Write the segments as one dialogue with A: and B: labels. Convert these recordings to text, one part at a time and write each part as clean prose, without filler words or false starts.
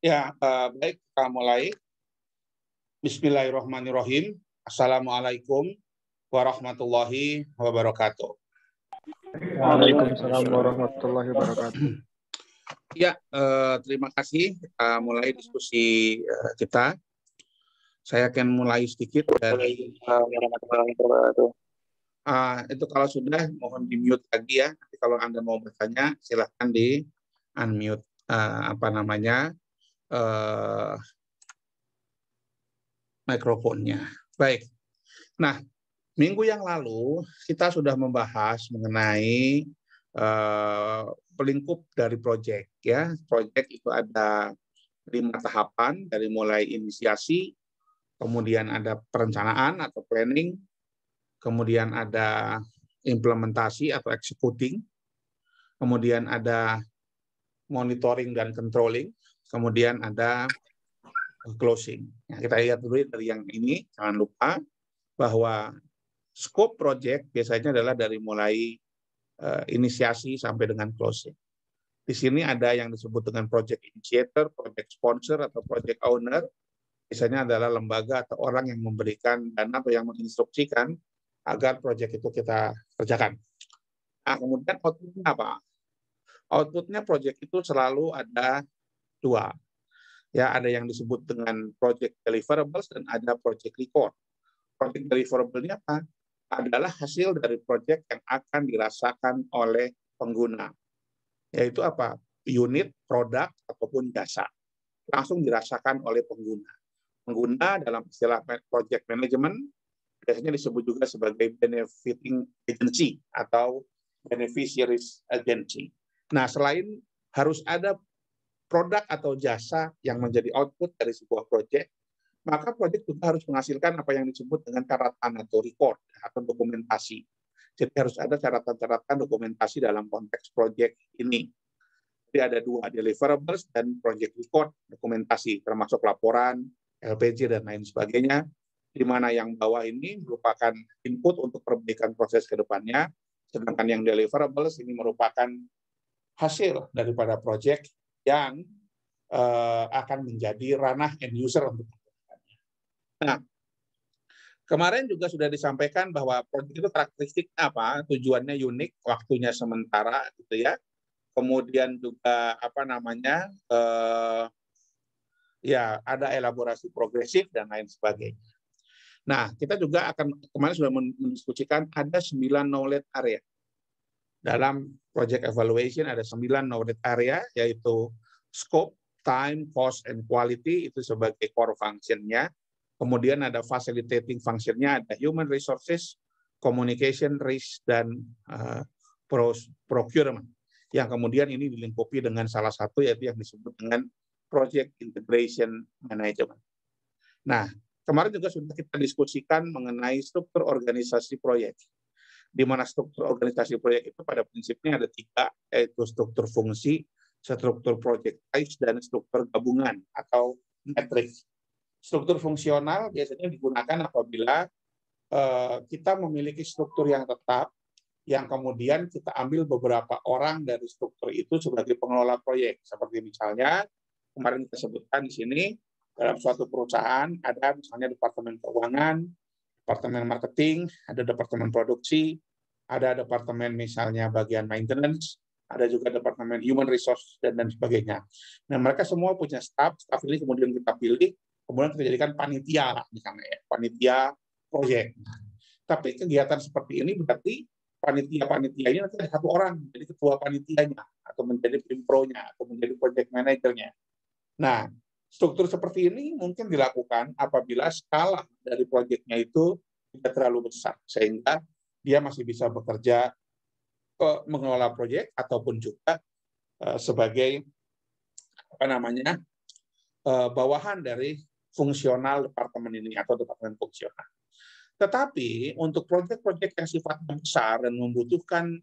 A: Ya, baik, kita mulai. Bismillahirrahmanirrahim. Assalamualaikum warahmatullahi wabarakatuh.
B: Waalaikumsalam warahmatullahi wabarakatuh.
A: Ya, terima kasih. Kita mulai diskusi kita. Saya akan mulai sedikit dari itu kalau sudah mohon di-mute lagi ya. Nanti kalau Anda mau bertanya silahkan di-unmute mikrofonnya. Baik. Nah, minggu yang lalu kita sudah membahas mengenai pelingkup dari proyek ya. Proyek itu ada 5 tahapan dari mulai inisiasi, kemudian ada perencanaan atau planning, kemudian ada implementasi atau executing, kemudian ada monitoring dan controlling, kemudian ada closing. Ya, kita lihat dulu dari yang ini, jangan lupa bahwa scope project biasanya adalah dari mulai inisiasi sampai dengan closing. Di sini ada yang disebut dengan project initiator, project sponsor, atau project owner. Biasanya adalah lembaga atau orang yang memberikan dana atau yang menginstruksikan agar project itu kita kerjakan. Nah, kemudian outputnya apa? Outputnya project itu selalu ada 2. Ya, ada yang disebut dengan project deliverables dan ada project record. Project deliverable-nya apa? Adalah hasil dari project yang akan dirasakan oleh pengguna. Yaitu apa? Unit, produk, ataupun jasa. Langsung dirasakan oleh pengguna. Pengguna dalam istilah project management biasanya disebut juga sebagai benefiting agency atau beneficiaries agency. Nah, selain harus ada produk atau jasa yang menjadi output dari sebuah proyek, maka proyek juga harus menghasilkan apa yang disebut dengan catatan atau record atau dokumentasi. Jadi harus ada catatan-catatan dokumentasi dalam konteks proyek ini. Jadi ada 2, deliverables dan project record, dokumentasi, termasuk laporan, LPG, dan lain sebagainya, di mana yang bawah ini merupakan input untuk perbaikan proses ke depannya, sedangkan yang deliverables ini merupakan hasil daripada proyek yang akan menjadi ranah end user untuk melakukannya. Nah, kemarin juga sudah disampaikan bahwa proyek itu karakteristiknya apa? Tujuannya unik, waktunya sementara, gitu ya. Kemudian juga ya ada elaborasi progresif dan lain sebagainya. Nah, kita juga akan kemarin sudah mendiskusikan ada 9 knowledge area. Dalam project evaluation ada 9 knowledge area, yaitu scope, time, cost, and quality, itu sebagai core function-nya. Kemudian ada facilitating function-nya, ada human resources, communication, risk, dan procurement. Yang kemudian ini dilingkupi dengan salah satu, yaitu yang disebut dengan project integration management. Nah, kemarin juga sudah kita diskusikan mengenai struktur organisasi proyek. Di mana struktur organisasi proyek itu pada prinsipnya ada 3, yaitu struktur fungsi, struktur project size, dan struktur gabungan atau matrix. Struktur fungsional biasanya digunakan apabila kita memiliki struktur yang tetap, yang kemudian kita ambil beberapa orang dari struktur itu sebagai pengelola proyek. Seperti misalnya, kemarin kita sebutkan di sini, dalam suatu perusahaan ada misalnya departemen keuangan, departemen marketing, ada departemen produksi, ada departemen misalnya bagian maintenance, ada juga departemen human resource, dan sebagainya. Nah, mereka semua punya staff ini kemudian kita pilih, kemudian kita jadikan panitia lah, misalnya ya, panitia proyek. Tapi kegiatan seperti ini berarti panitia-panitianya nanti ada 1 orang, jadi ketua panitianya, atau menjadi pimpronya, atau menjadi project manajernya. Nah, struktur seperti ini mungkin dilakukan apabila skala dari proyeknya itu tidak terlalu besar, sehingga dia masih bisa bekerja mengelola proyek ataupun juga sebagai bawahan dari fungsional departemen ini atau departemen fungsional. Tetapi untuk proyek-proyek yang sifatnya besar dan membutuhkan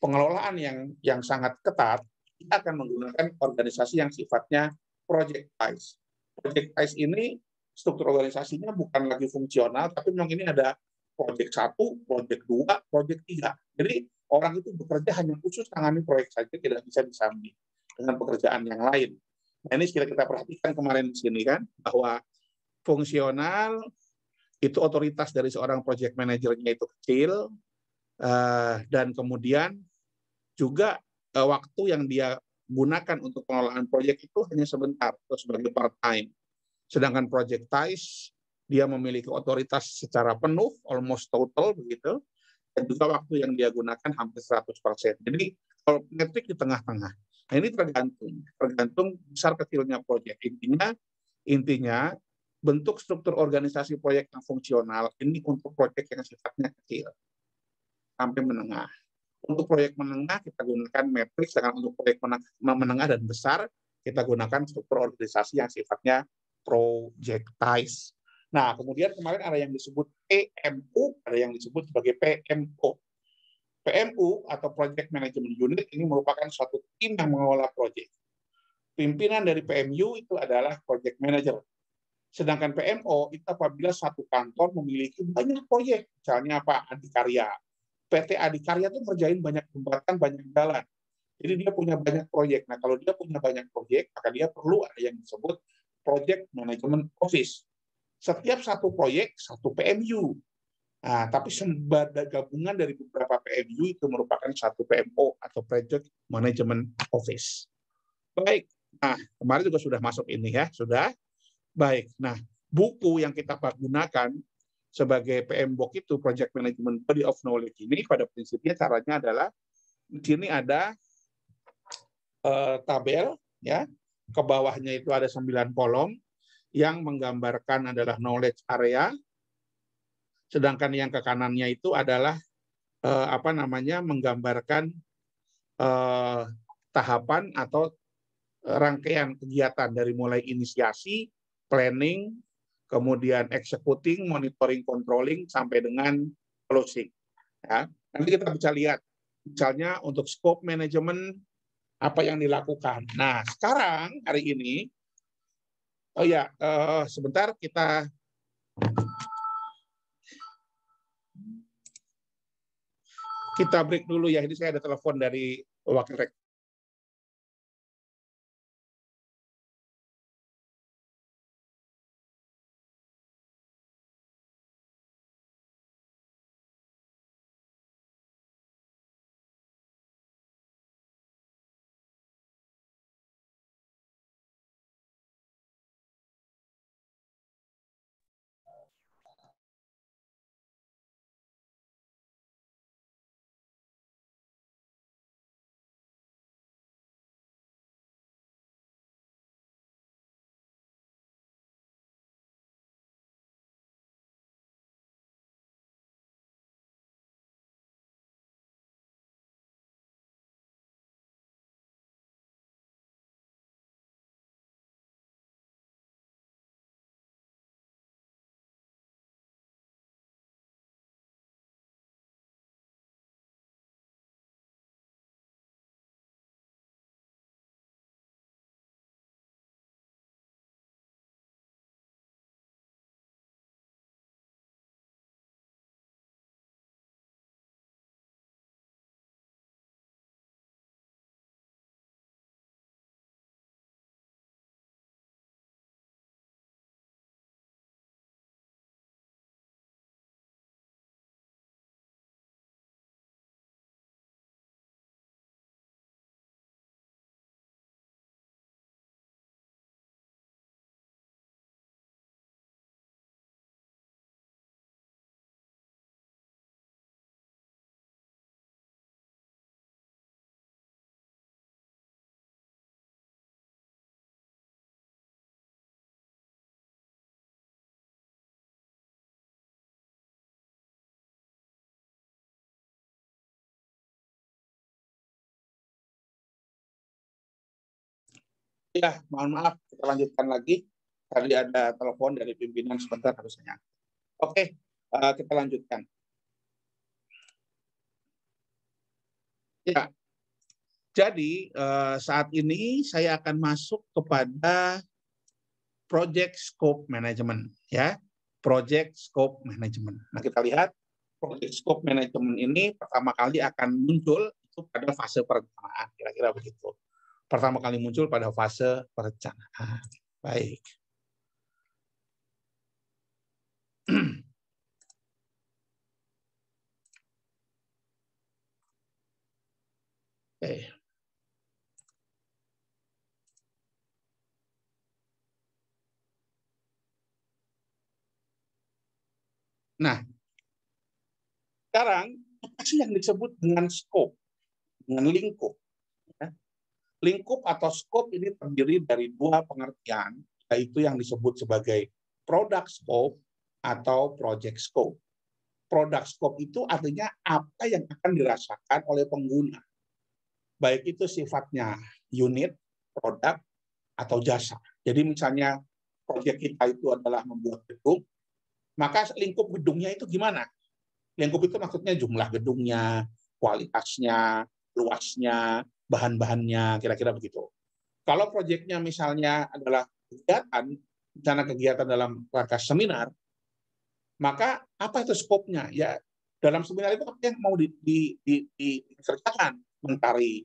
A: pengelolaan yang sangat ketat, kita akan menggunakan organisasi yang sifatnya project based. Project based ini struktur organisasinya bukan lagi fungsional, tapi memang ini ada project 1, project 2, project 3. Jadi orang itu bekerja hanya khusus tangani proyek saja, tidak bisa disambung dengan pekerjaan yang lain. Nah, ini sudah kita perhatikan kemarin di sini kan, bahwa fungsional itu otoritas dari seorang project manajernya itu kecil, dan kemudian juga waktu yang dia gunakan untuk pengelolaan proyek itu hanya sebentar atau sebagai part time. Sedangkan projectize dia memiliki otoritas secara penuh, almost total begitu, dan juga waktu yang dia gunakan hampir 100%. Jadi kalau metrik di tengah-tengah. Nah, ini tergantung besar kecilnya proyek. Intinya bentuk struktur organisasi proyek yang fungsional ini untuk proyek yang sifatnya kecil sampai menengah. Untuk proyek menengah kita gunakan matriks, sedangkan untuk proyek menengah dan besar kita gunakan struktur organisasi yang sifatnya projectize. Nah, kemudian kemarin ada yang disebut PMU, ada yang disebut sebagai PMO. PMU atau Project Management Unit ini merupakan suatu tim yang mengelola proyek. Pimpinan dari PMU itu adalah project manager. Sedangkan PMO itu apabila satu kantor memiliki banyak proyek, misalnya apa, Adikarya. PT Adikarya itu ngerjain banyak jembatan, banyak jalan. Jadi dia punya banyak proyek. Nah, kalau dia punya banyak proyek, maka dia perlu ada yang disebut Project Management Office. Setiap satu proyek, satu PMU. Nah, tapi sembada gabungan dari beberapa PMU itu merupakan satu PMO atau Project Management Office. Baik, nah kemarin juga sudah masuk ini ya, sudah. Baik, nah buku yang kita gunakan sebagai PMBOK itu Project Management Body of Knowledge ini pada prinsipnya caranya adalah di sini ada tabel ya, ke bawahnya itu ada 9 kolom yang menggambarkan adalah knowledge area. Sedangkan yang ke kanannya itu adalah menggambarkan tahapan atau rangkaian kegiatan dari mulai inisiasi, planning, kemudian executing, monitoring, controlling, sampai dengan closing. Ya. Nanti kita bisa lihat, misalnya untuk scope management, apa yang dilakukan. Nah, sekarang hari ini, sebentar kita break dulu ya. Ini saya ada telepon dari wakil rektor. Ya, mohon maaf, kita lanjutkan lagi. Tadi ada telepon dari pimpinan sebentar harusnya. Oke, kita lanjutkan. Ya, jadi saat ini saya akan masuk kepada Project Scope Management, ya, Project Scope Management. Nah, kita lihat project scope management ini pertama kali akan muncul itu pada fase perencanaan, kira-kira begitu. Pertama kali muncul pada fase perencanaan. Baik. Oke. Nah, sekarang apa sih yang disebut dengan scope, dengan lingkup? Lingkup atau scope ini terdiri dari dua pengertian, yaitu yang disebut sebagai product scope atau project scope. Product scope itu artinya apa yang akan dirasakan oleh pengguna. Baik itu sifatnya unit, produk, atau jasa. Jadi misalnya proyek kita itu adalah membuat gedung, maka lingkup gedungnya itu gimana? Lingkup itu maksudnya jumlah gedungnya, kualitasnya, luasnya, bahan-bahannya, kira-kira begitu. Kalau proyeknya misalnya adalah kegiatan, misalnya kegiatan dalam rangka seminar, maka apa itu skopnya? Ya, dalam seminar itu apa yang mau dikerjakan? Mencari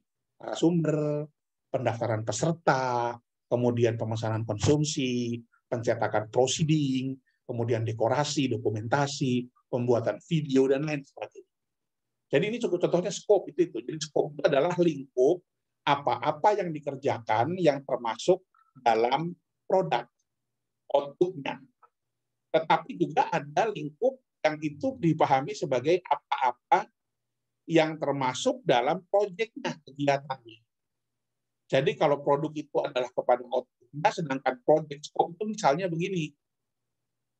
A: sumber, pendaftaran peserta, kemudian pemesanan konsumsi, pencetakan proceeding, kemudian dekorasi, dokumentasi, pembuatan video, dan lain sebagainya. Jadi ini contohnya scope itu. Jadi scope itu adalah lingkup apa-apa yang dikerjakan yang termasuk dalam produk output-nya. Tetapi juga ada lingkup yang itu dipahami sebagai apa-apa yang termasuk dalam proyeknya, kegiatannya. Jadi kalau produk itu adalah kepada output-nya, sedangkan project scope itu misalnya begini.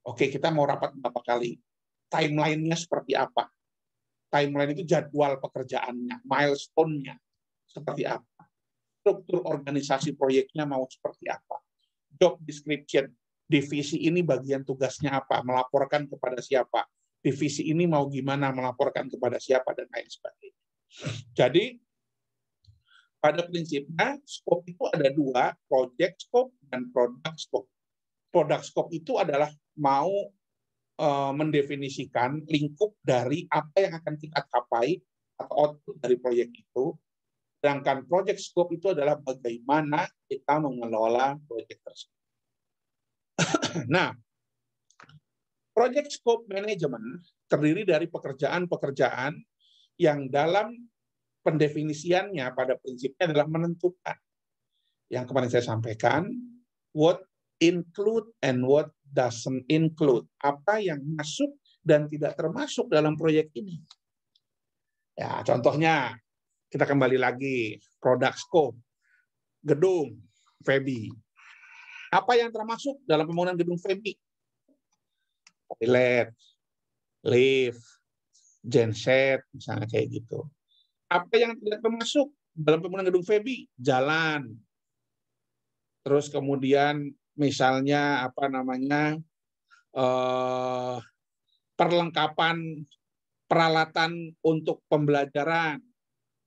A: Oke, kita mau rapat berapa kali? Timeline-nya seperti apa? Timeline itu jadwal pekerjaannya, milestone-nya seperti apa? Struktur organisasi proyeknya mau seperti apa? Job description, divisi ini bagian tugasnya apa? Melaporkan kepada siapa? Divisi ini mau gimana? Melaporkan kepada siapa? Dan lain sebagainya. Jadi, pada prinsipnya, scope itu ada dua, project scope dan product scope. Product scope itu adalah mau mendefinisikan lingkup dari apa yang akan kita capai atau output dari proyek itu. Sedangkan project scope itu adalah bagaimana kita mengelola proyek tersebut. Nah, project scope management terdiri dari pekerjaan-pekerjaan yang dalam pendefinisiannya pada prinsipnya adalah menentukan. Yang kemarin saya sampaikan, what include and what doesn't include. Apa yang masuk dan tidak termasuk dalam proyek ini. Ya, contohnya, kita kembali lagi, product scope, gedung, FEBI. Apa yang termasuk dalam pembangunan gedung FEBI? Toilet, lift, genset, misalnya kayak gitu. Apa yang tidak termasuk dalam pembangunan gedung FEBI? Jalan. Terus kemudian misalnya perlengkapan peralatan untuk pembelajaran.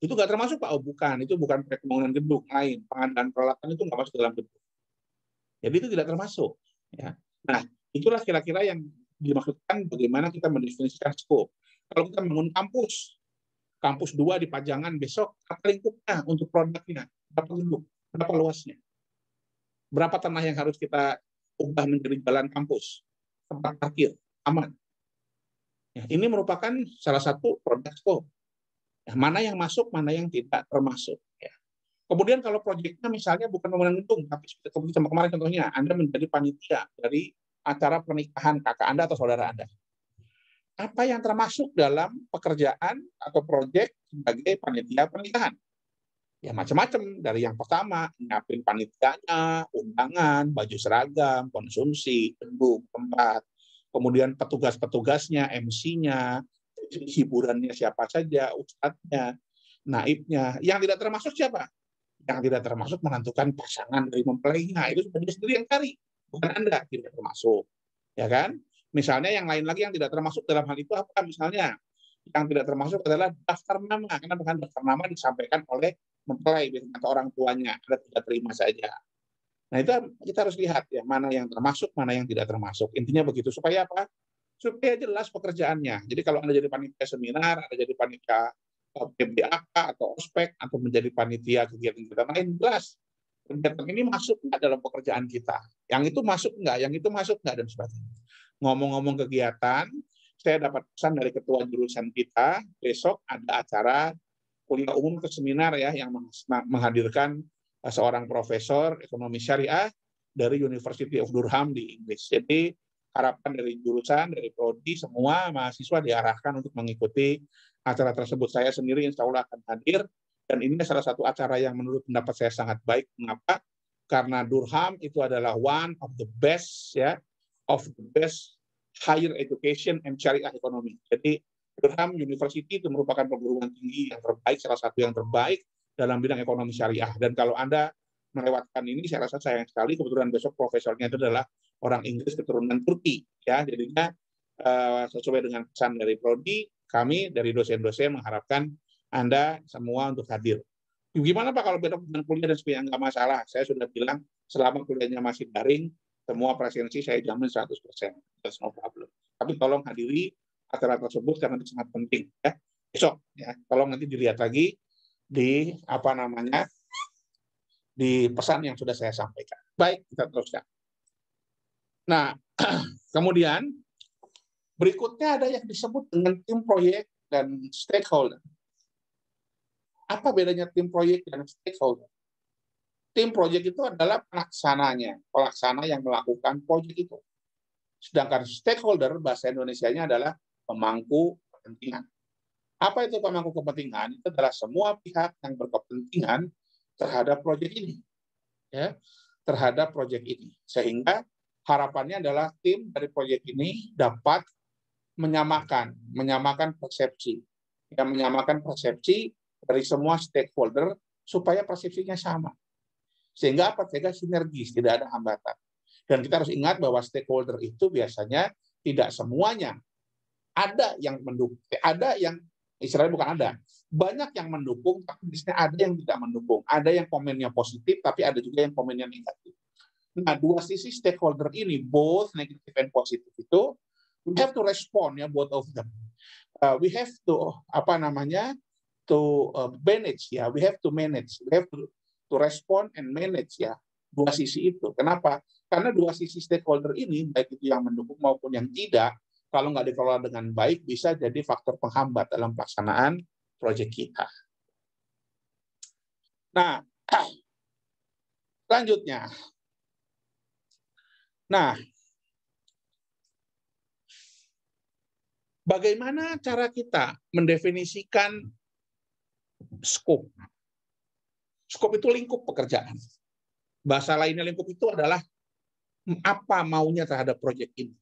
A: Itu nggak termasuk, Pak? Oh, bukan. Itu bukan pembangunan gedung lain. Pengadaan peralatan itu nggak masuk dalam gedung. Jadi itu tidak termasuk. Ya. Nah, itulah kira-kira yang dimaksudkan bagaimana kita mendefinisikan scope. Kalau kita bangun kampus 2 di Pajangan besok, apa lingkupnya untuk produknya? Berapa gedung? Berapa luasnya? Berapa tanah yang harus kita ubah menjadi jalan kampus? Tempat parkir, aman. Ya, ini merupakan salah satu produk scope. Ya, mana yang masuk, mana yang tidak termasuk. Ya. Kemudian kalau proyeknya misalnya bukan pembangunan gedung, tapi seperti kemarin contohnya, Anda menjadi panitia dari acara pernikahan kakak Anda atau saudara Anda. Apa yang termasuk dalam pekerjaan atau proyek sebagai panitia pernikahan? Ya macam-macam, dari yang pertama, nyiapin panitianya, undangan, baju seragam, konsumsi, gedung, tempat, kemudian petugas-petugasnya, MC-nya, hiburannya siapa saja, ustadznya, naibnya. Yang tidak termasuk siapa? Yang tidak termasuk menentukan pasangan dari mempelainya. Itu sendiri yang cari, bukan Anda, tidak termasuk. Ya kan? Misalnya yang lain lagi yang tidak termasuk dalam hal itu apa? Misalnya, yang tidak termasuk adalah daftar nama, karena dengan daftar nama disampaikan oleh mempelai atau orang tuanya, Anda tidak terima saja. Nah, itu kita harus lihat ya, mana yang termasuk, mana yang tidak termasuk. Intinya begitu, supaya apa? supaya jelas pekerjaannya. Jadi kalau Anda jadi panitia seminar, Anda jadi panitia PBAK atau ospek, atau menjadi panitia kegiatan-kegiatan lain, jelas kegiatan ini masuk nggak dalam pekerjaan kita. Yang itu masuk nggak, yang itu masuk nggak, dan sebagainya. Ngomong-ngomong kegiatan, saya dapat pesan dari ketua jurusan kita, besok ada acara kuliah umum atau seminar ya, yang menghadirkan seorang profesor ekonomi syariah dari University of Durham di Inggris. Jadi harapan dari jurusan, dari prodi, semua mahasiswa diarahkan untuk mengikuti acara tersebut. Saya sendiri insya Allah akan hadir, dan ini salah satu acara yang menurut pendapat saya sangat baik. Mengapa? Karena Durham itu adalah one of the best higher education and syariah economy. Jadi Durham University itu merupakan perguruan tinggi yang terbaik, salah satu yang terbaik dalam bidang ekonomi syariah. Dan kalau Anda melewatkan ini, saya rasa sayang sekali. Kebetulan besok profesornya itu adalah orang Inggris keturunan Turki, ya. Jadinya sesuai dengan pesan dari prodi, kami dari dosen-dosen mengharapkan Anda semua untuk hadir. Gimana Pak kalau besok dengan kuliah dan sebagainya? Nggak masalah. Saya sudah bilang selama kuliahnya masih daring, semua presensi saya jamin 100%. That's no problem. Tapi tolong hadiri acara tersebut karena itu sangat penting, ya. Besok ya, tolong nanti dilihat lagi di di pesan yang sudah saya sampaikan. Baik, kita teruskan. Nah, kemudian berikutnya ada yang disebut dengan tim proyek dan stakeholder. Apa bedanya tim proyek dan stakeholder? Tim proyek itu adalah pelaksana yang melakukan proyek itu. Sedangkan stakeholder, bahasa Indonesianya adalah pemangku kepentingan. Apa itu pemangku kepentingan? Itu adalah semua pihak yang berkepentingan terhadap proyek ini, ya, terhadap proyek ini. Sehingga harapannya adalah tim dari proyek ini dapat menyamakan persepsi, menyamakan persepsi dari semua stakeholder supaya persepsinya sama. Sehingga apa? Sehingga sinergis, tidak ada hambatan. Dan kita harus ingat bahwa stakeholder itu biasanya tidak semuanya. Ada yang mendukung, ada yang istilahnya bukan ada, banyak yang mendukung, tapi biasanya ada yang tidak mendukung. Ada yang komennya positif, tapi ada juga yang komennya negatif. Nah, dua sisi stakeholder ini, both negative and positive itu, we have to respond, ya, both of them. We have to manage, ya. We have to manage. We have to respond and manage, ya, dua sisi itu. Kenapa? Karena dua sisi stakeholder ini, baik itu yang mendukung maupun yang tidak, kalau nggak dikelola dengan baik, bisa jadi faktor penghambat dalam pelaksanaan proyek kita. Nah, selanjutnya. Nah, bagaimana cara kita mendefinisikan skop? Skop itu lingkup pekerjaan. Bahasa lainnya lingkup itu adalah apa maunya terhadap proyek ini.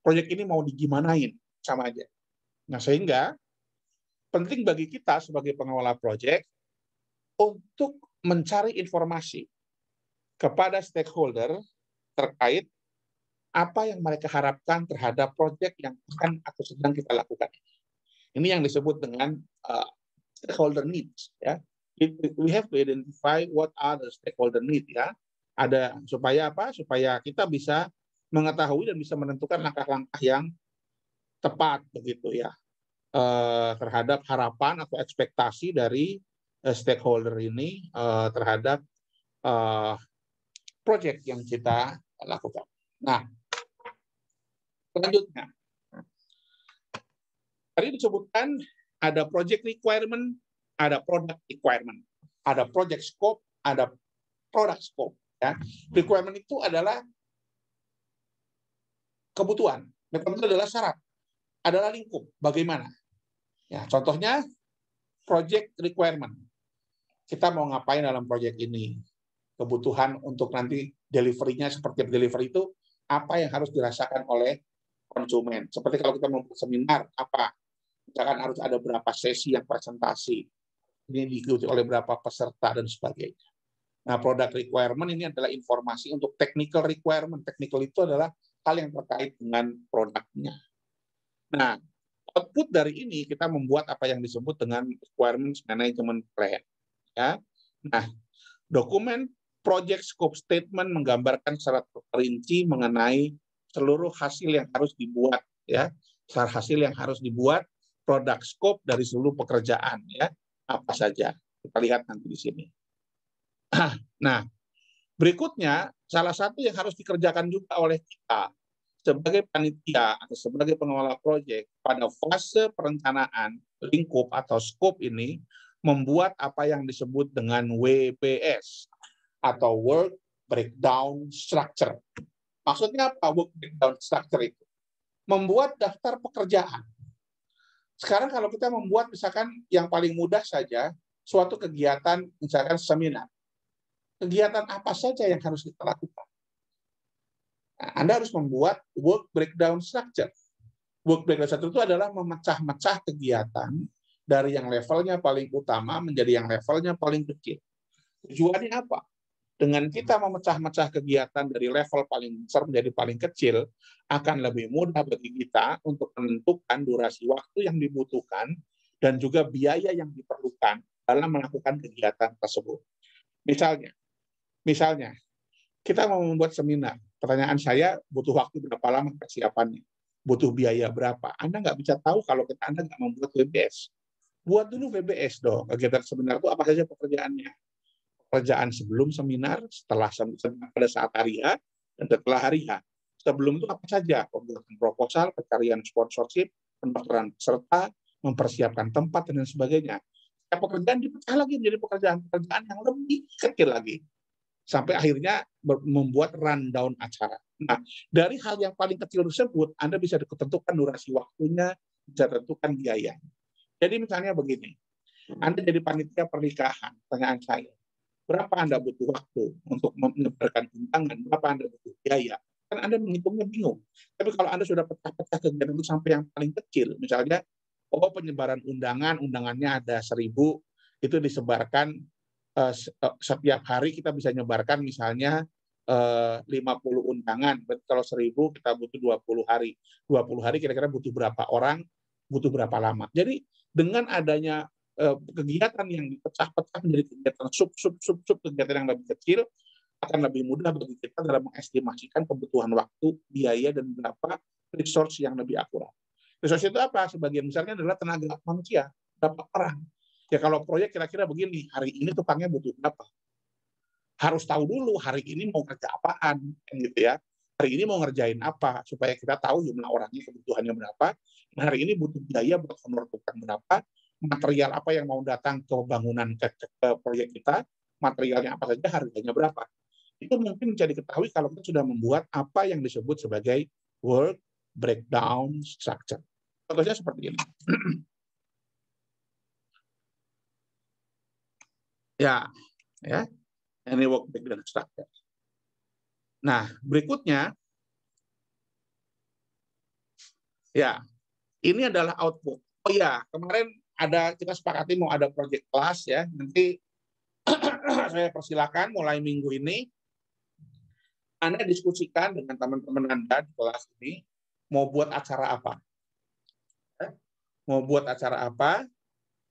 A: Proyek ini mau digimanain, sama aja. Nah, sehingga penting bagi kita sebagai pengelola proyek untuk mencari informasi kepada stakeholder terkait apa yang mereka harapkan terhadap proyek yang akan atau sedang kita lakukan. Ini yang disebut dengan stakeholder needs, ya. We have to identify what are the stakeholder needs, ya. Ada supaya apa? Supaya kita bisa mengetahui dan bisa menentukan langkah-langkah yang tepat, begitu ya, terhadap harapan atau ekspektasi dari stakeholder ini terhadap proyek yang kita lakukan. Nah, selanjutnya, tadi disebutkan ada project requirement, ada product requirement, ada project scope, ada product scope. Ya. Requirement itu adalah kebutuhan, requirement itu adalah syarat, adalah lingkup. Bagaimana? Ya, contohnya project requirement. Kita mau ngapain dalam proyek ini? Kebutuhan untuk nanti delivery-nya seperti delivery itu apa yang harus dirasakan oleh konsumen. Seperti kalau kita mau seminar, apa? Misalkan harus ada berapa sesi yang presentasi, ini diikuti oleh berapa peserta dan sebagainya. Nah, product requirement ini adalah informasi untuk technical requirement. Technical itu adalah hal yang terkait dengan produknya. Nah, output dari ini kita membuat apa yang disebut dengan requirements management plan. Ya. Nah, dokumen project scope statement menggambarkan secara terperinci mengenai seluruh hasil yang harus dibuat, ya, hasil yang harus dibuat, produk scope dari seluruh pekerjaan, ya, apa saja. Kita lihat nanti di sini. Nah, berikutnya, salah satu yang harus dikerjakan juga oleh kita sebagai panitia atau sebagai pengelola proyek pada fase perencanaan lingkup atau scope ini membuat apa yang disebut dengan WBS atau Work Breakdown Structure. Maksudnya apa Work Breakdown Structure itu? Membuat daftar pekerjaan. Sekarang kalau kita membuat misalkan yang paling mudah saja suatu kegiatan misalkan seminar. Kegiatan apa saja yang harus kita lakukan? Nah, Anda harus membuat work breakdown structure. Work breakdown structure itu adalah memecah-mecah kegiatan dari yang levelnya paling utama menjadi yang levelnya paling kecil. Tujuannya apa? Dengan kita memecah-mecah kegiatan dari level paling besar menjadi paling kecil, akan lebih mudah bagi kita untuk menentukan durasi waktu yang dibutuhkan dan juga biaya yang diperlukan dalam melakukan kegiatan tersebut. Misalnya, kita mau membuat seminar. Pertanyaan saya, butuh waktu berapa lama persiapannya? Butuh biaya berapa? Anda nggak bisa tahu kalau Anda nggak membuat WBS. Buat dulu WBS dong. Kegiatan seminar itu apa saja pekerjaannya? Pekerjaan sebelum seminar, setelah seminar pada saat hari H, dan setelah hari H. Sebelum itu apa saja? Pembuatan proposal, pencarian sponsorship, pendaftaran peserta, mempersiapkan tempat, dan sebagainya. Pekerjaan dipecah lagi menjadi pekerjaan-pekerjaan yang lebih kecil lagi. Sampai akhirnya membuat rundown acara. Nah, dari hal yang paling kecil tersebut, Anda bisa tentukan durasi waktunya, bisa tentukan biaya. Jadi misalnya begini, Anda jadi panitia pernikahan, pertanyaan saya, berapa Anda butuh waktu untuk menyebarkan undangan, berapa Anda butuh biaya? Kan Anda menghitungnya bingung. Tapi kalau Anda sudah pecah-pecah kegiatan itu sampai yang paling kecil, misalnya, penyebaran undangannya ada 1.000, itu disebarkan setiap hari kita bisa nyebarkan misalnya 50 undangan. Berarti kalau 1.000 kita butuh 20 hari. 20 hari kira-kira butuh berapa orang, butuh berapa lama. Jadi dengan adanya kegiatan yang dipecah-pecah menjadi kegiatan sub kegiatan yang lebih kecil, akan lebih mudah bagi kita dalam mengestimasikan kebutuhan waktu, biaya, dan berapa resource yang lebih akurat. Resource itu apa? Sebagian besarnya adalah tenaga manusia, berapa orang. Ya kalau proyek kira-kira begini, hari ini tukangnya butuh berapa? Harus tahu dulu hari ini mau kerja apaan, gitu ya. Hari ini mau ngerjain apa, supaya kita tahu jumlah orangnya kebutuhannya berapa. Nah, hari ini butuh biaya buat honor tukang berapa, material apa yang mau datang ke bangunan ke proyek kita, materialnya apa saja, harganya berapa. Itu mungkin bisa diketahui kalau kita sudah membuat apa yang disebut sebagai work breakdown structure. Contohnya seperti ini. Ya, ini work breakdown structure. Nah, berikutnya, ya, ini adalah output. Oh ya, kemarin kita sepakati mau ada project kelas ya. Nanti saya persilakan mulai minggu ini Anda diskusikan dengan teman-teman Anda di kelas ini mau buat acara apa. Mau buat acara apa?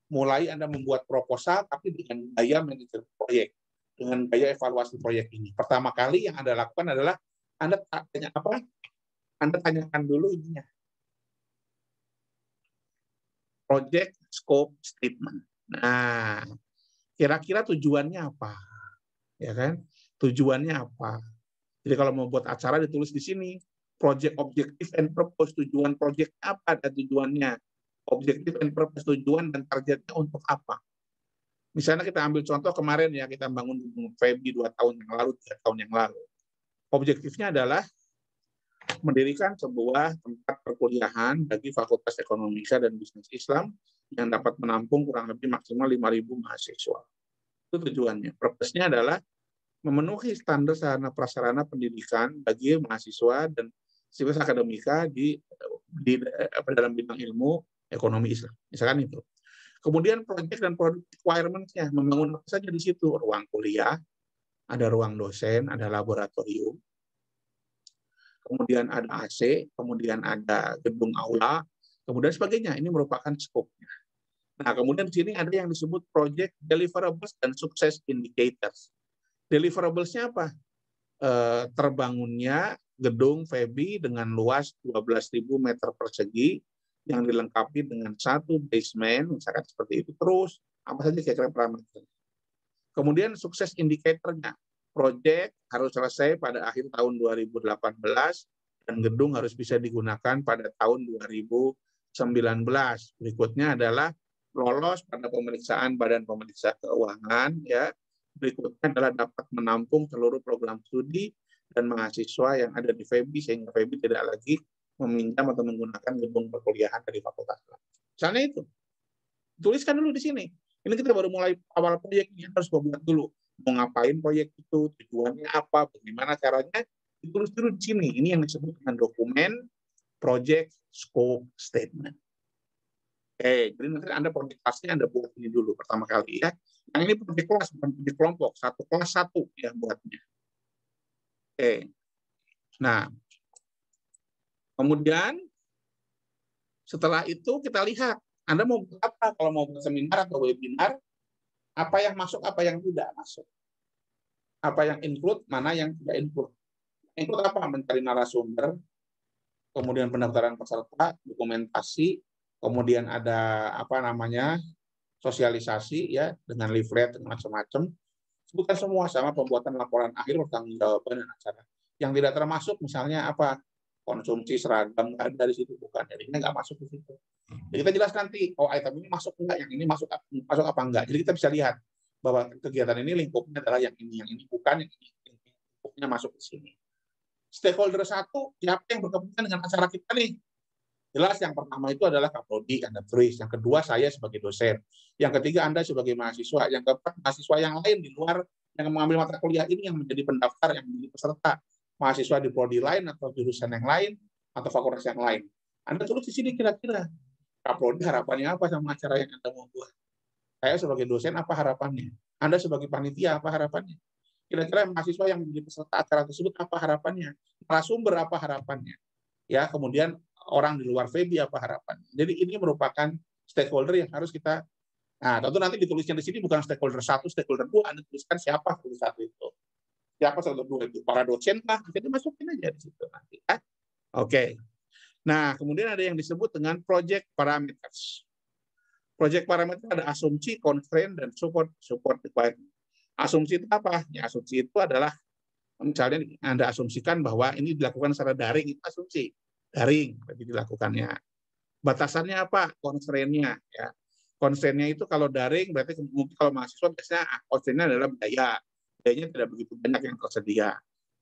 A: Mulai Anda membuat proposal tapi dengan gaya manajer proyek, dengan gaya evaluasi proyek ini. Pertama kali yang Anda lakukan adalah Anda tanya apa? Anda tanyakan dulu ininya. Project scope statement. Nah, kira-kira tujuannya apa? Ya kan? Tujuannya apa? Jadi kalau mau buat acara ditulis di sini. Project objective and purpose, tujuan project apa dan tujuannya. Objective and purpose, tujuan dan targetnya untuk apa. Misalnya kita ambil contoh kemarin ya, kita bangun Febi 2 tahun yang lalu, 3 tahun yang lalu. Objektifnya adalah mendirikan sebuah tempat perkuliahan bagi Fakultas Ekonomi dan Bisnis Islam yang dapat menampung kurang lebih maksimal 5.000 mahasiswa. Itu tujuannya. Purpose-nya adalah memenuhi standar sarana prasarana pendidikan bagi mahasiswa dan sivitas akademika di dalam bidang ilmu ekonomi Islam. Misalkan itu. Kemudian project dan product requirements-nya, membangun apa saja di situ, ruang kuliah, ada ruang dosen, ada laboratorium, kemudian ada AC, kemudian ada gedung aula, kemudian sebagainya. Ini merupakan skopnya. Nah, kemudian di sini ada yang disebut project deliverables dan success indicators. Deliverables-nya apa? Terbangunnya gedung FEBI dengan luas 12.000 meter persegi yang dilengkapi dengan satu basement, misalkan seperti itu. Terus, apa saja kira-kira parameternya. Kemudian sukses indikatornya. Proyek harus selesai pada akhir tahun 2018 dan gedung harus bisa digunakan pada tahun 2019. Berikutnya adalah lolos pada pemeriksaan Badan Pemeriksa Keuangan, ya. Berikutnya adalah dapat menampung seluruh program studi dan mahasiswa yang ada di FEBI sehingga FEBI tidak lagi meminjam atau menggunakan gedung perkuliahan dari fakultas. Misalnya itu. Tuliskan dulu di sini. Ini kita baru mulai awal proyek, ini harus buat dulu. Mau ngapain proyek itu, tujuannya apa, bagaimana caranya, ditulis dulu di sini. Ini yang disebut dengan dokumen project scope statement. Oke, jadi nanti Anda proyek kelasnya Anda buat ini dulu pertama kali ya. Yang ini proyek kelas, bukan proyek kelompok. Satu kelas satu ya buatnya. Oke. Nah, kemudian setelah itu kita lihat Anda mau buat apa. Kalau mau buat seminar atau webinar, apa yang masuk, apa yang tidak masuk. Apa yang include, mana yang tidak include. Include apa? Mencari narasumber, kemudian pendaftaran peserta, dokumentasi, kemudian ada apa namanya sosialisasi ya dengan leaflet dengan macam-macam. Sebutkan semua sama pembuatan laporan akhir pertanggungjawaban dan acara. Yang tidak termasuk misalnya apa konsumsi seragam nggak ada di situ, bukan. Jadi ini nggak masuk di situ. Jadi kita jelas nanti oh item ini masuk enggak, yang ini masuk apa enggak. Jadi kita bisa lihat bahwa kegiatan ini lingkupnya adalah yang ini bukan, yang ini lingkupnya masuk di sini. Stakeholder satu, siapa yang berkepentingan dengan acara kita nih? Jelas yang pertama itu adalah Kaprodi, Anda tulis. Yang kedua saya sebagai dosen. Yang ketiga Anda sebagai mahasiswa. Yang keempat mahasiswa yang lain di luar yang mengambil mata kuliah ini yang menjadi pendaftar, yang menjadi peserta. Mahasiswa di prodi lain atau jurusan yang lain atau fakultas yang lain. Anda tulis di sini kira-kira Kaprodi harapannya apa sama acara yang Anda mau buat. Saya sebagai dosen apa harapannya? Anda sebagai panitia apa harapannya? Kira-kira mahasiswa yang menjadi peserta acara tersebut apa harapannya? Narasumber apa harapannya? Ya, kemudian orang di luar FEBI apa harapannya? Jadi ini merupakan stakeholder yang harus kita. Nah, tentu nanti ditulisnya di sini bukan stakeholder 1, stakeholder 2, Anda tuliskan siapa stakeholder 1 itu. Siapa stakeholder 2 itu? Para dosen kah? Jadi masukin aja di situ nanti. Oke. Nah, kemudian ada yang disebut dengan project parameters. Project parameter ada asumsi, constraint, dan support requirement. Asumsi itu apa? Ya, asumsi itu adalah misalnya Anda asumsikan bahwa ini dilakukan secara daring, itu asumsi. Daring berarti dilakukannya. Batasannya apa? Constraint-nya. Ya. Constraint-nya itu kalau daring berarti mungkin kalau mahasiswa biasanya constraint-nya adalah biaya. Biayanya tidak begitu banyak yang tersedia.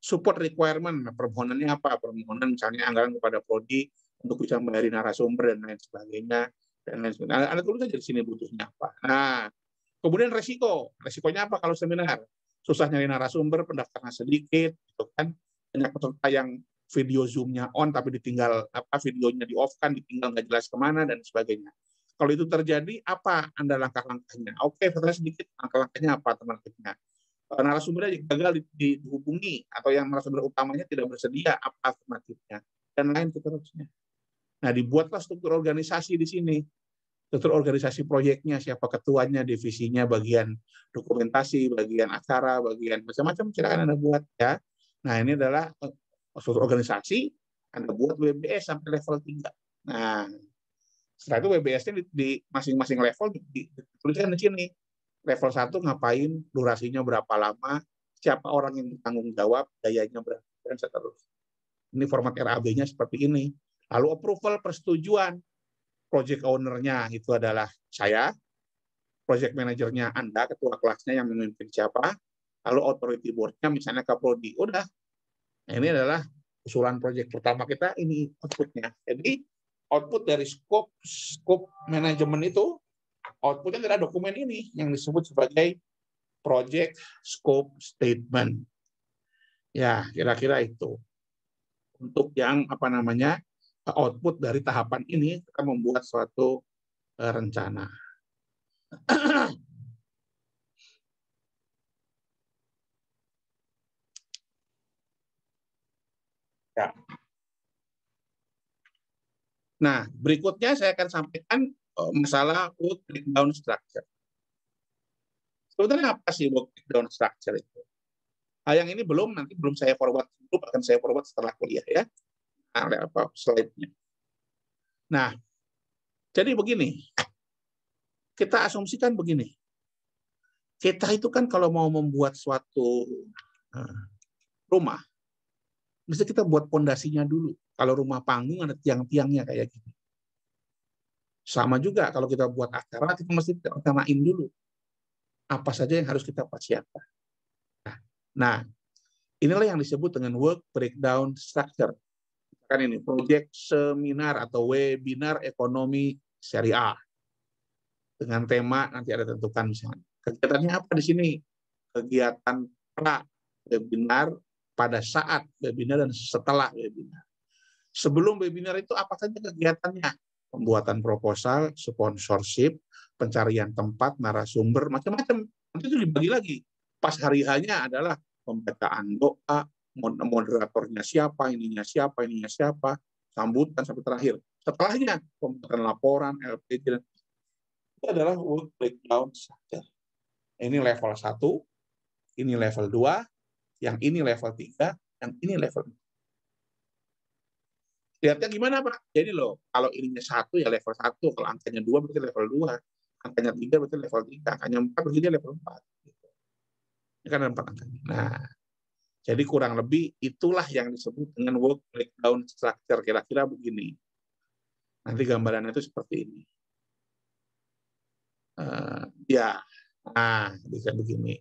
A: Support requirement, permohonannya apa? Permohonan misalnya anggaran kepada prodi untuk bisa membayar narasumber dan lain sebagainya. Dan lain sebagainya. Anda tulis aja di sini butuhnya apa. Nah, kemudian resikonya apa kalau seminar? Susah nyari narasumber, pendaftaran sedikit, gitu kan? Banyak peserta yang video Zoom-nya on tapi ditinggal apa videonya di off kan, ditinggal nggak jelas kemana dan sebagainya. Kalau itu terjadi, apa Anda langkah-langkahnya? Oke, setelah sedikit langkah-langkahnya apa alternatifnya? Narasumbernya gagal dihubungi atau yang narasumber utamanya tidak bersedia, apa alternatifnya? Dan lain seterusnya. Nah, dibuatlah struktur organisasi di sini. Struktur organisasi proyeknya, siapa ketuanya, divisinya, bagian dokumentasi, bagian acara, bagian macam-macam silakan Anda buat ya. Nah, ini adalah struktur organisasi, Anda buat WBS sampai level 3. Nah, setelah itu WBS-nya di masing-masing level dituliskan di sini. Level 1 ngapain, durasinya berapa lama, siapa orang yang bertanggung jawab, dayanya berapa, dan seterusnya. Ini format RAB-nya seperti ini. Lalu approval, persetujuan. Project owner-nya itu adalah saya, project manager-nya Anda, ketua kelasnya yang memimpin siapa, lalu authority board-nya misalnya Kaprodi. Udah. Nah, ini adalah usulan project pertama kita, ini output-nya. Jadi output dari scope manajemen itu, output-nya adalah dokumen ini yang disebut sebagai project scope statement. Ya, kira-kira itu. Untuk yang apa namanya output dari tahapan ini kita membuat suatu rencana. Ya. Nah, berikutnya saya akan sampaikan masalah work breakdown structure. Sebenarnya apa sih work breakdown structure itu? Yang ini nanti belum saya forward, akan saya forward setelah kuliah ya. Nah, slide-nya. Nah, jadi begini, kita asumsikan begini. Kita itu kan kalau mau membuat suatu rumah, mesti kita buat pondasinya dulu. Kalau rumah panggung ada tiang-tiangnya kayak gini. Sama juga kalau kita buat acara, kita mesti rencanain dulu apa saja yang harus kita persiapkan. Nah, inilah yang disebut dengan work breakdown structure. Kan ini proyek seminar atau webinar ekonomi syariah dengan tema nanti ada tentukan misalnya. Kegiatannya apa di sini? Kegiatan pra webinar, pada saat webinar, dan setelah webinar. Sebelum webinar itu apa saja kegiatannya? Pembuatan proposal, sponsorship, pencarian tempat, narasumber, macam-macam. Nanti itu dibagi lagi. Pas hari hanya adalah pembacaan doa, moderatornya siapa, ininya siapa, sambutan sampai terakhir. Setelahnya pembuatan laporan, LPG, itu adalah work breakdown structure. Ini level 1, ini level 2, yang ini level 3, yang ini level 4. Lihatnya gimana, Pak? Jadi loh, kalau ininya 1 ya level 1, kalau angkanya 2 berarti level 2, angkanya 3 berarti level 3, angkanya 4 berarti dia level 4. Ini kan ada 4 angkanya. Nah, jadi kurang lebih itulah yang disebut dengan work breakdown structure, kira-kira begini. Nanti gambarannya itu seperti ini. Ya, nah bisa begini.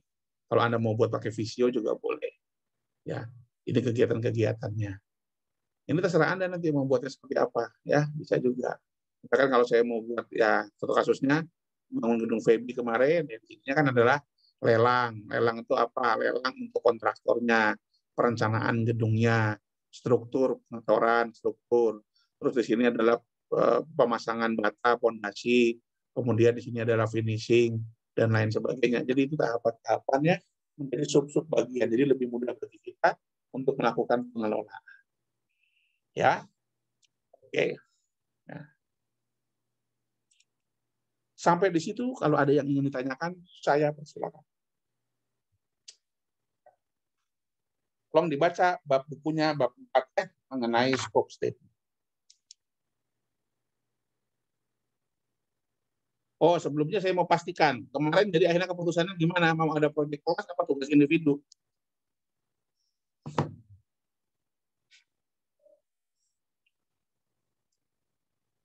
A: Kalau Anda mau buat pakai Visio juga boleh. Ya, ini kegiatan-kegiatannya. Ini terserah Anda nanti mau buatnya seperti apa, ya bisa juga. Misalkan kalau saya mau buat ya satu kasusnya bangun gedung Febi kemarin, ya intinya kan adalah lelang. Lelang itu apa? Lelang untuk kontraktornya, perencanaan gedungnya, struktur pengetahuan, struktur. Terus di sini adalah pemasangan bata, pondasi, kemudian di sini adalah finishing dan lain sebagainya. Jadi itu tahapan-tahapannya menjadi sub-sub bagian. Jadi lebih mudah bagi kita untuk melakukan pengelolaan. Ya, oke. Nah, sampai di situ kalau ada yang ingin ditanyakan, saya persilakan. Tolong dibaca bab bukunya, bab 4 mengenai scope statement. Oh, sebelumnya saya mau pastikan, kemarin jadi akhirnya keputusannya gimana? Mau ada proyek kelas apa tugas individu?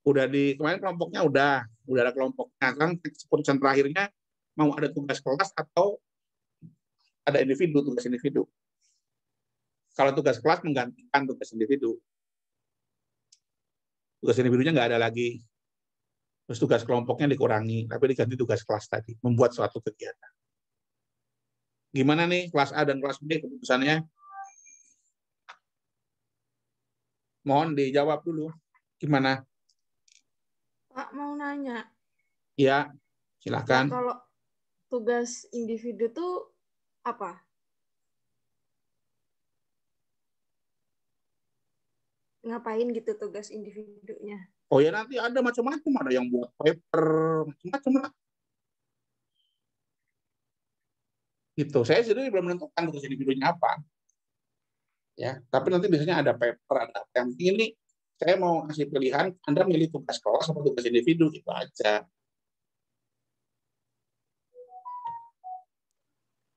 A: Kemarin kelompoknya udah ada kelompoknya. Sekarang keputusan terakhirnya mau ada tugas kelas atau ada individu, tugas individu. Kalau tugas kelas menggantikan tugas individu. Tugas individunya nggak ada lagi. Terus tugas kelompoknya dikurangi, tapi diganti tugas kelas tadi, membuat suatu kegiatan. Gimana nih kelas A dan kelas B keputusannya? Mohon dijawab dulu. Gimana?
C: Pak, mau nanya.
A: Ya, silakan.
C: Nah, kalau tugas individu tuh apa? Ngapain gitu tugas individunya?
A: Oh ya, nanti ada macam-macam, ada yang buat paper, macam-macam lah. Gitu. Saya sendiri belum menentukan tugas individunya apa. Ya, tapi nanti biasanya ada paper, ada yang ini. Saya mau kasih pilihan, Anda milih tugas kelas atau tugas individu, itu aja.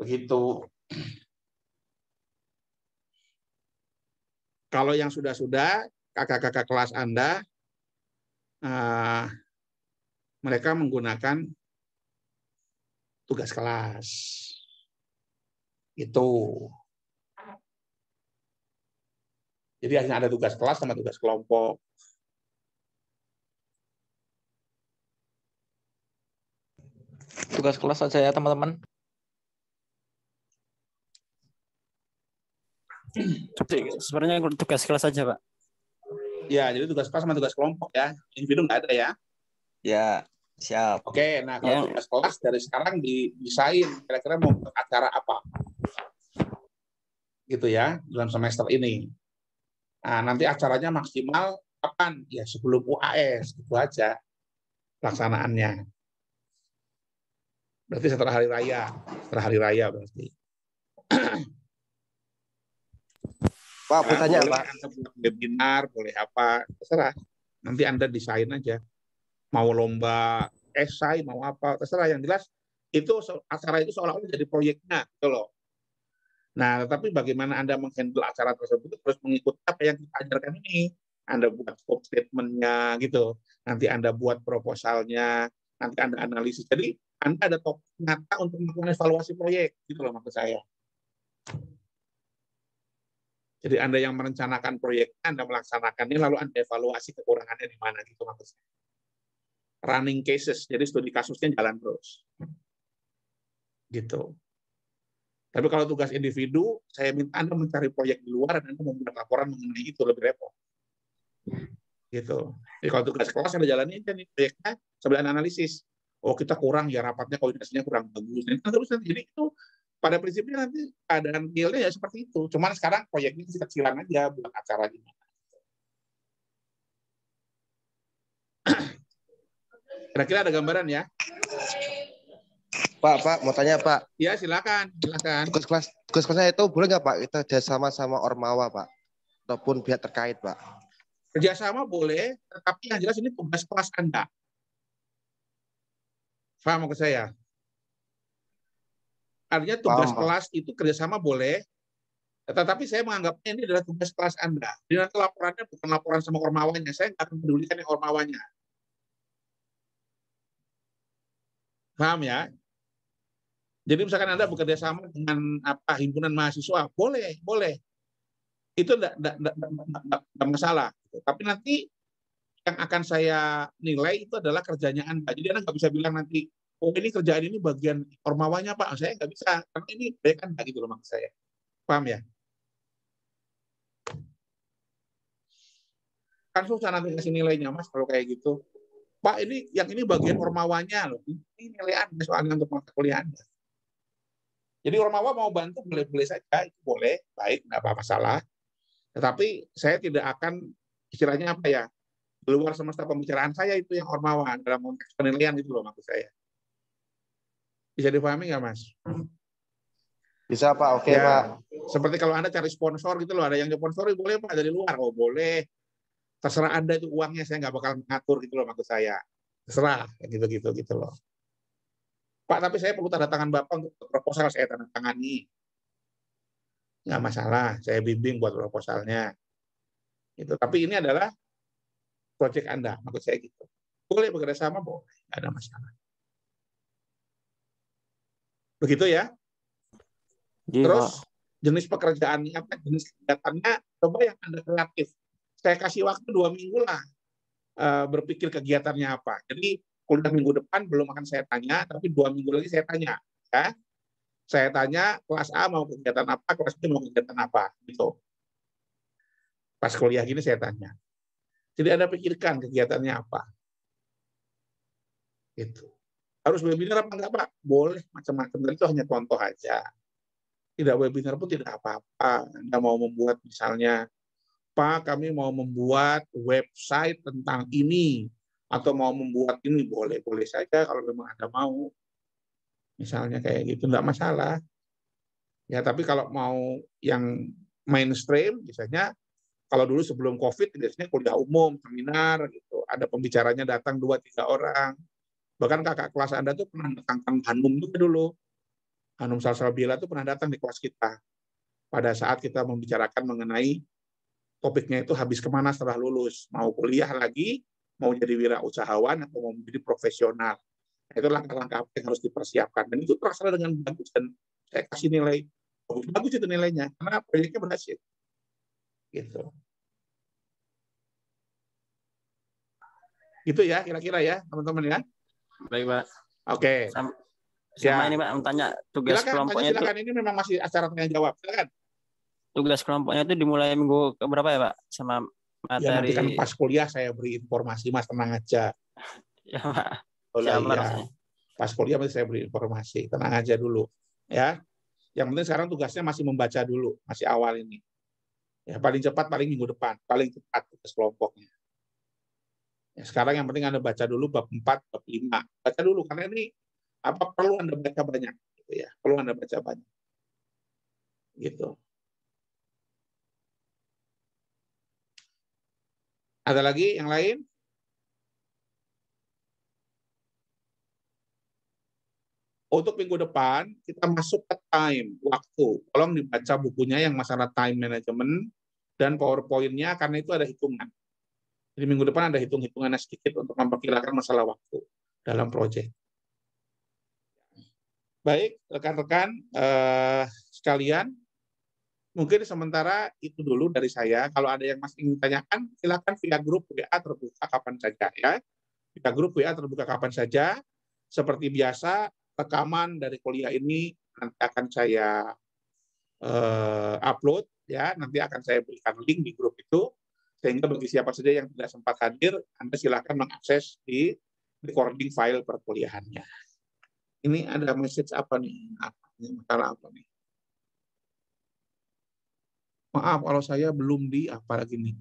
A: Begitu. Kalau yang sudah-sudah, kakak-kakak kelas Anda, mereka menggunakan tugas kelas. Itu. Jadi hanya ada tugas kelas sama tugas kelompok.
D: Tugas kelas saja ya teman-teman.
E: Sebenarnya tugas kelas saja, Pak.
A: Ya, jadi tugas kelas sama tugas kelompok ya. Individu nggak ada ya.
D: Ya, siap.
A: Oke, nah kalau tugas kelas dari sekarang didesain kira-kira mau acara apa. Gitu ya, dalam semester ini. Nah, nanti acaranya maksimal kapan? Ya sebelum UAS, itu aja pelaksanaannya. Berarti setelah hari raya berarti.
F: Pak, mau tanya,
A: boleh
F: Pak.
A: Anda buat webinar, boleh apa, terserah. Nanti Anda desain aja. Mau lomba esai, mau apa, terserah. Yang jelas itu acara itu seolah-olah jadi proyeknya, gitu loh. Nah, tetapi bagaimana Anda menghandle acara tersebut terus mengikuti apa yang kita ajarkan ini. Anda buat scope statement-nya gitu. Nanti Anda buat proposalnya, nanti Anda analisis. Jadi Anda ada topik nyata untuk melakukan evaluasi proyek, gitu loh maksud saya. Jadi Anda yang merencanakan proyeknya, Anda melaksanakannya, lalu Anda evaluasi kekurangannya di mana, gitu maksud saya. Running cases, jadi studi kasusnya jalan terus. Gitu. Tapi kalau tugas individu, saya minta Anda mencari proyek di luar dan Anda membuat laporan mengenai itu, lebih repot. Gitu. Jadi kalau tugas kelas ada jalannya aja nih proyeknya sambil analisis. Oh kita kurang ya rapatnya koordinasinya kurang bagus. Dan terus jadi itu pada prinsipnya nanti keadaan realnya ya seperti itu. Cuman sekarang proyeknya kecil-kecilan aja buat acara gimana. Kira-kira ada gambaran ya?
F: Pak, mau tanya, Pak.
A: Ya silakan.
F: Tugas kelasnya itu boleh nggak, Pak? Kita kerjasama sama Ormawa, Pak, ataupun pihak terkait, Pak.
A: Kerjasama boleh, tetapi yang jelas ini tugas kelas Anda. Paham maksud saya? Artinya tugas kelas itu kerjasama boleh, tetapi saya menganggapnya ini adalah tugas kelas Anda. Jadi nanti laporannya bukan laporan sama ormawanya, saya nggak akan pedulikan yang ormawanya. Paham ya? Jadi misalkan Anda bekerja sama dengan himpunan mahasiswa, boleh. Itu tidak masalah. Tapi nanti yang akan saya nilai itu adalah kerjanya Anda. Jadi Anda nggak bisa bilang nanti, oh ini kerjaan ini bagian ormawanya Pak. Saya nggak bisa, karena ini baik Anda gitu loh maksud saya. Paham ya? Kan susah nanti kasih nilainya Mas kalau kayak gitu. Pak ini yang ini bagian ormawanya loh. Ini nilai Anda soalnya untuk mata kuliah Anda. Jadi ormawa mau bantu boleh-boleh saja, itu boleh, baik, nggak apa masalah. Tetapi saya tidak akan istilahnya apa ya, di luar semesta pembicaraan saya itu yang ormawa dalam konteks penilaian itu loh maksud saya. Bisa dipahami nggak Mas?
F: Bisa Pak, oke
A: ya,
F: Pak.
A: Seperti kalau Anda cari sponsor gitu loh, ada yang sponsori boleh Pak dari luar, oh boleh. Terserah Anda itu uangnya, saya nggak bakal ngatur gitu loh maksud saya. Terserah, gitu loh. Pak, tapi saya perlu tanda tangan Bapak untuk proposal, saya tanda tangani. Nggak masalah, saya bimbing buat proposalnya. Gitu. Tapi ini adalah proyek Anda, maksud saya gitu. Boleh bekerja sama, boleh, nggak ada masalah. Begitu ya. Terus jenis pekerjaannya apa, jenis kegiatannya, coba yang Anda kreatif. Saya kasih waktu 2 minggu lah berpikir kegiatannya apa. Jadi kuliah minggu depan belum akan saya tanya, tapi 2 minggu lagi saya tanya. Ya. Saya tanya kelas A mau kegiatan apa, kelas B mau kegiatan apa, gitu. Pas kuliah gini saya tanya. Jadi Anda pikirkan kegiatannya apa. Gitu. Harus webinar apa enggak Pak? Boleh macam-macam. Itu hanya contoh aja. Tidak webinar pun tidak apa-apa. Anda mau membuat misalnya, Pak kami mau membuat website tentang ini, atau mau membuat ini, boleh saja kalau memang Anda mau. Misalnya kayak gitu, enggak masalah. Ya, tapi kalau mau yang mainstream, misalnya kalau dulu sebelum COVID, biasanya kuliah umum, seminar, gitu. Ada pembicaranya datang 2-3 orang. Bahkan kakak kelas Anda tuh pernah datangkan Hanum juga dulu. Hanum Salsabila tuh pernah datang di kelas kita. Pada saat kita membicarakan mengenai topiknya itu habis kemana setelah lulus. Mau kuliah lagi, mau jadi wirausahawan, atau mau menjadi profesional. Nah, itu langkah-langkah apa yang harus dipersiapkan. Dan itu terlaksana dengan bagus. Dan saya kasih nilai, bagus itu nilainya. Karena proyeknya berhasil. Gitu. Gitu ya, kira-kira ya, teman-teman ya.
E: Baik, Pak.
A: Oke.
E: Sama
A: Ya.
E: ini, Pak, mau tanya tugas kelompoknya
A: silakan. Ini memang masih acara tanya jawab. Silakan.
E: Tugas kelompoknya itu dimulai minggu keberapa ya, Pak? Sama materi.
A: Ya nanti kan pas kuliah saya beri informasi, Mas, tenang aja.
E: Ya, Pak.
A: Siapa ya. Pas kuliah nanti saya beri informasi, tenang aja dulu. Ya. Yang penting sekarang tugasnya masih membaca dulu, masih awal ini. Ya, paling cepat paling minggu depan, paling cepat tugas kelompoknya. Ya, sekarang yang penting Anda baca dulu bab 4, bab 5. Baca dulu karena ini apa perlu Anda baca banyak gitu ya. Perlu Anda baca banyak. Gitu. Ada lagi yang lain? Untuk minggu depan, kita masuk ke time, waktu. Tolong dibaca bukunya yang masalah time management dan PowerPoint-nya, karena itu ada hitungan. Jadi minggu depan ada hitung-hitungannya sedikit untuk memperkirakan masalah waktu dalam proyek. Baik, rekan-rekan sekalian, mungkin sementara itu dulu dari saya. Kalau ada yang masih ingin tanyakan, silakan via grup WA terbuka kapan saja ya. Via grup WA terbuka kapan saja. Seperti biasa, rekaman dari kuliah ini nanti akan saya upload ya. Nanti akan saya berikan link di grup itu, sehingga bagi siapa saja yang tidak sempat hadir, Anda silakan mengakses di recording file perkuliahannya. Ini ada message apa nih? Masalah apa nih? Maaf kalau saya belum di apa lagi nih?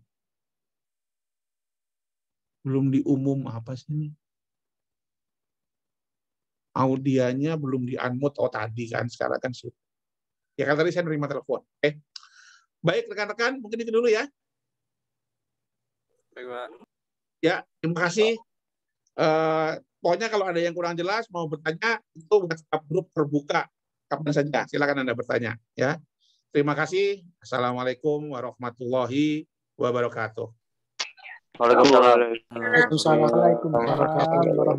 A: Belum di umum apa sih ini? Audianya belum di unmute. Oh tadi kan, sekarang kan sudah. Ya kan tadi saya nerima telepon. Baik rekan-rekan, mungkin itu dulu ya.
E: Baik, Pak.
A: Ya, terima kasih. Pokoknya kalau ada yang kurang jelas mau bertanya, itu WhatsApp grup terbuka kapan saja. Silakan Anda bertanya ya. Terima kasih. Assalamualaikum warahmatullahi wabarakatuh.
B: Waalaikumsalam warahmatullahi wabarakatuh.